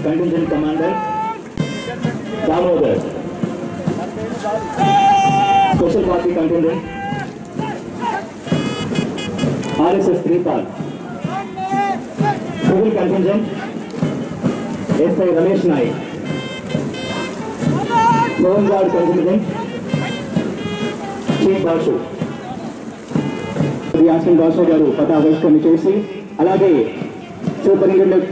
Contingent Commander Damodar, Special Party Contingent RSS Tripal, Civil Contingent SI Ramesh Naik, Home Guard Contingent Chief Bashu. The asking Bashu garu pata ఆవిష్కరణ చేసి అలాగే superintendent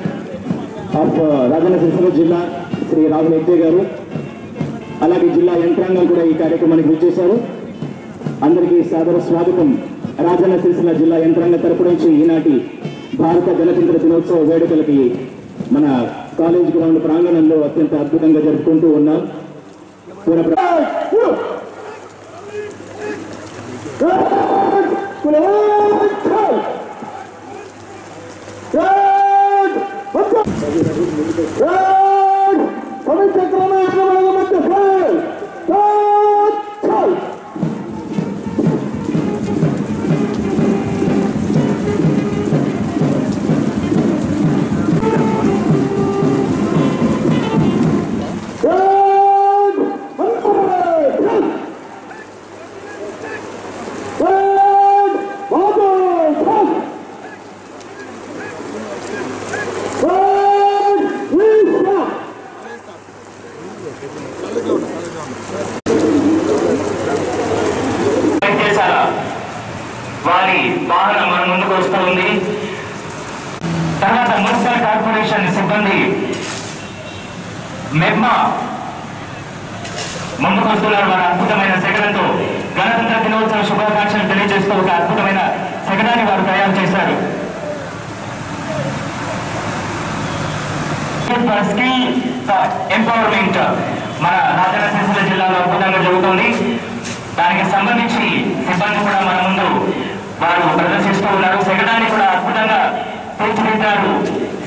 of Rajanna Sircilla జిల్లా శ్రీ రాహుల్ ఎత్తే గారు అలాగే జిల్లా యంత్రాంగం కూడా ఈ కార్యక్రమానికి విచ్చేశారు. అందరికీ సాదర స్వాగతం. రాజన్న సిరిసిల్ల జిల్లా యంత్రాంగ తరపు నుంచి ఈనాటి భారత గణతంత్ర దినోత్సవ వేడుకలకి మన కాలేజ్ గ్రౌండ్ ప్రాంగణంలో అత్యంత అద్భుతంగా జరుపుకుంటూ ఉన్నాం. వారి వాహనం మన ముందుకు వస్తూ ఉంది. తర్వాత మున్సిపల్ కార్పొరేషన్ సిబ్బంది మెగ్మా ముందుకు వస్తున్నారు. వారి అద్భుతమైన శకలంతో గణతంత్ర దినోత్సవ శుభాకాంక్షలు తెలియజేస్తూ ఒక అద్భుతమైన శకలాన్ని వారు తయారు చేశారు. ఎంపవర్మెంట్ మన రాజన్న సిరిసిల్ల జిల్లాలో అద్భుతంగా జరుగుతుంది. దానికి సంబంధించి సిబ్బంది కూడా మన ముందు వారు ప్రదర్శిస్తూ ఉన్నారు. శకటాన్ని కూడా అద్భుతంగా తీర్చిదిద్దారు.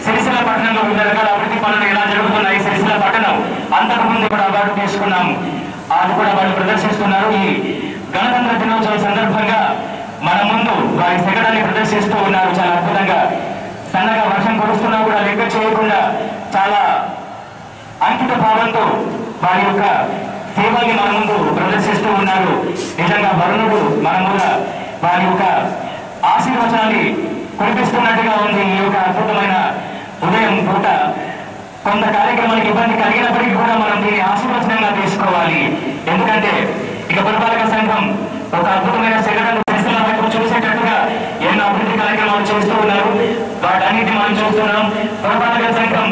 సిరిసిల్ల పట్టణంలో వివిధ రకాల అభివృద్ధి పనులు ఎలా జరుగుతున్నాయి. సిరిసిల్ల పట్టణం అంతకుముందు కూడా అవార్డు తీసుకున్నాం, అది కూడా వాళ్ళు ప్రదర్శిస్తున్నారు. ఈ గణతంత్ర దినోత్సవం సందర్భంగా మన ముందు వారి శకటాన్ని ప్రదర్శిస్తూ ఉన్నారు. చాలా అద్భుతంగా సన్నగా వర్షం కురుస్తున్నా కూడా లెక్క చేయకుండా చాలా అంకిత భావంతో వారి యొక్క సేవల్ని మన ముందు ప్రదర్శిస్తూ ఉన్నారు. నిజంగా వరుణుడు మన ముందు వారి యొక్క ఆశీర్వచనాన్ని కురిపిస్తున్నట్టుగా ఉంది. ఈ యొక్క అద్భుతమైన ఉదయం పూట కొంత కార్యక్రమానికి ఇబ్బంది కలిగినప్పటికీ కూడా మనం దీన్ని ఆశీర్వచనంగా తీసుకోవాలి. ఎందుకంటే ఇక పురపాలక సంఘం ఒక అద్భుతమైన శకటను చూసేటట్టుగా ఎన్నో అభివృద్ధి కార్యక్రమాలు చేస్తూ ఉన్నారు. వాటన్నిటి మనం చూస్తున్నాం. పురపాలక సంఘం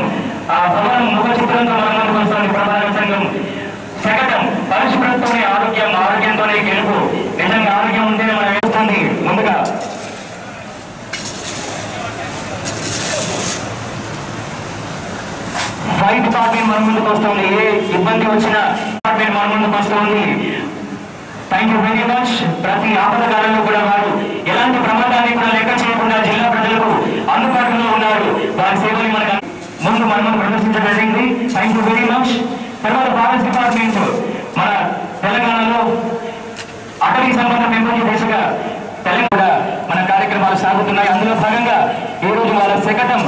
ఆ భవనం ముఖ చిత్రంతో మన ముందుకు వస్తుంది. పురపాలక సంఘం శకటం పరిశుభ్రతతోనే ఆరోగ్యం, ఆరోగ్యంతోనే గెలుపు. నిజంగా ఆరోగ్యం ఉంటేనే మనం వేస్తుంది. ముందుగా ఫైర్ డిపార్ట్మెంట్ మన ముందుకు వస్తుంది. ఏ ఇబ్బంది వచ్చినా డిపార్ట్మెంట్ మన ముందుకు వస్తుంది. Thank you very much. ప్రతి ఆపద కాలంలో కూడా వారు ఎలాంటి ప్రమాదాన్ని కూడా లెక్క చేయకుండా జిల్లా ప్రజలకు అందుబాటులో ఉన్నారు. వారి సేవలు మనకు ముందు మనం ప్రదర్శించబడింది. Thank you very much. తర్వాత ఫారెస్ట్ డిపార్ట్మెంట్ మన తెలంగాణలో అటవీ సంబంధ పెంపొంది దిశగా తెలంగాణ మన కార్యక్రమాలు సాగుతున్నాయి. అందులో భాగంగా ఈ రోజు వాళ్ళ శకటం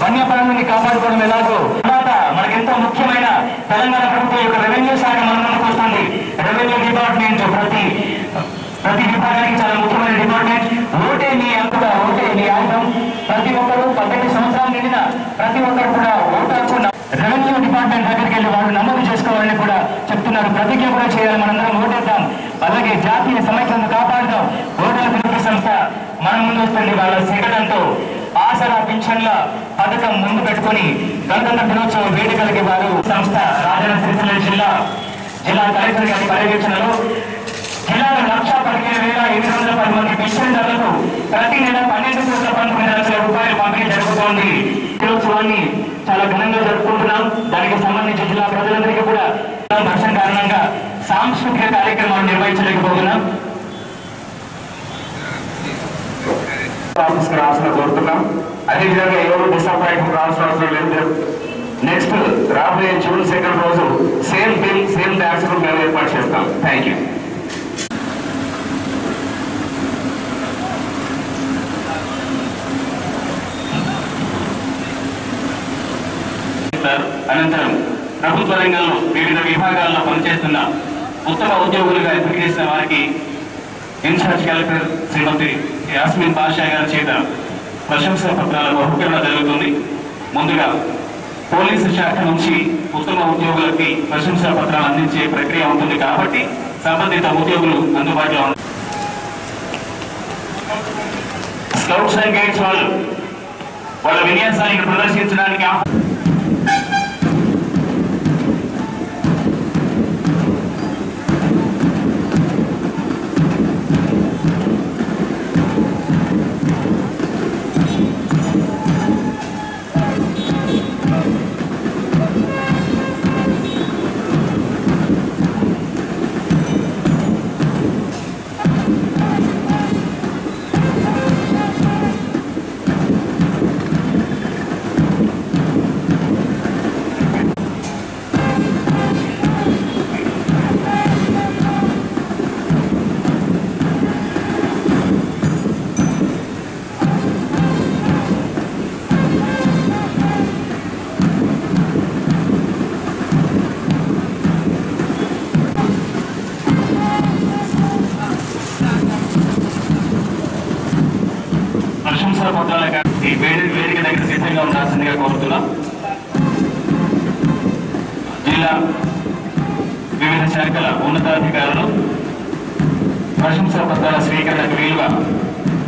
వన్యప్రాణుల్ని కాపాడుకోవడం ఎలాగో తర్వాత మనకెంతో ముఖ్యమైన తెలంగాణ ప్రభుత్వం యొక్క రెవెన్యూ శాఖ మన ముందుకు వస్తుంది. రెవెన్యూ డిపార్ట్మెంట్ ప్రతి విభాగానికి చాలా ముఖ్యమైన డిపార్ట్మెంట్. ఓటే మీ అంకుట, ఓటే మీ ఆయుధం. ప్రతి ఒక్కరు 18 సంవత్సరాలు నిండిన ప్రతి ఒక్కరు కూడా ఓటు హక్కు రెవెన్యూ డిపార్ట్మెంట్ దగ్గరికి వెళ్ళి వాళ్ళు నమోదు చేసుకోవాలని కూడా చెప్తున్నారు. ప్రతిజ్ఞ కూడా చేయాలి. మనందరం ఓటేద్దాం. అలాగే జాతీయ సమైక్యతను కాపాడుదాం. ఓటర్ల పిలుపు సంస్థ మన ముందు వస్తుంది. వాళ్ళ శకటంతో ఆసరా పింఛన్ల పథకం ముందు పెట్టుకుని గణతంత్ర దినోత్సవ వేడుకలకి వారు సంస్థ రాజన్న సిరిసిల్ల జిల్లా కలెక్టర్ గారి పర్యవేక్షణలో జిల్లాలో 1,15,810 మంది పెన్షన్దారులకు ప్రతి నెల 12,19 లక్షల రూపాయలు పంపిణీ జరుగుతోంది. దినోత్సవాన్ని చాలా ఘనంగా జరుపుకుంటున్నాం. దానికి సంబంధించి జిల్లా ప్రజలందరికీ కూడా వర్షం కారణంగా సాంస్కృతిక కార్యక్రమాలు నిర్వహించలేకపోతున్నాం. ఆఫీస్కి రావాల్సిన కోరుతున్నాం. అదేవిధంగా ఎవరు డిసప్పాయింట్ రావాల్సిన అవసరం లేదు. నెక్స్ట్ రాబోయే జూన్ 2 రోజు సేమ్ బిల్ సేమ్ డాన్స్ మేము ఏర్పాటు చేస్తాం. Thank you. అనంతరం ప్రభుత్వ రంగంలో వివిధ విభాగాల్లో పనిచేస్తున్న ఉత్తమ ఉద్యోగులుగా ఎంపిక చేసిన వారికి ఇన్ఛార్జ్ కలెక్టర్ శ్రీమతి యాస్మిన్ పాషా గారి చేత ప్రశంసా పత్రాల బహుకరణ జరుగుతుంది. ముందుగా పోలీసు శాఖ నుంచి ఉత్తమ ఉద్యోగులకి ప్రశంసా పత్రాలు అందించే ప్రక్రియ ఉంటుంది కాబట్టి సంబంధిత ఉద్యోగులు అందుబాటులో ఉంటారు. స్కౌట్స్ అండ్ గైడ్స్ వాళ్ళ విన్యాసాన్ని ప్రదర్శించడానికి ఈ వేదిక దగ్గర సిద్ధంగా ఉండాల్సిందిగా కోరుతున్నాం. జిల్లా వివిధ శాఖల ఉన్నతాధికారులు ప్రశంసా పత్రాల స్వీకరణకు వీలుగా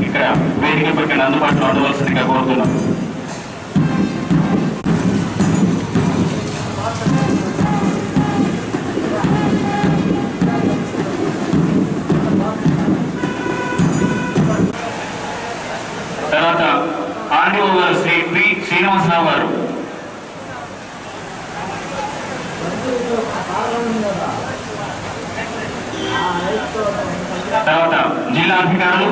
ఇక్కడ వేదిక పక్కన అందుబాటులో ఉండవలసిందిగా కోరుతున్నాం. తర్వాత ఆర్డీఓ గారు శ్రీ పి శ్రీనివాసరావు గారు, తర్వాత జిల్లా అధికారులు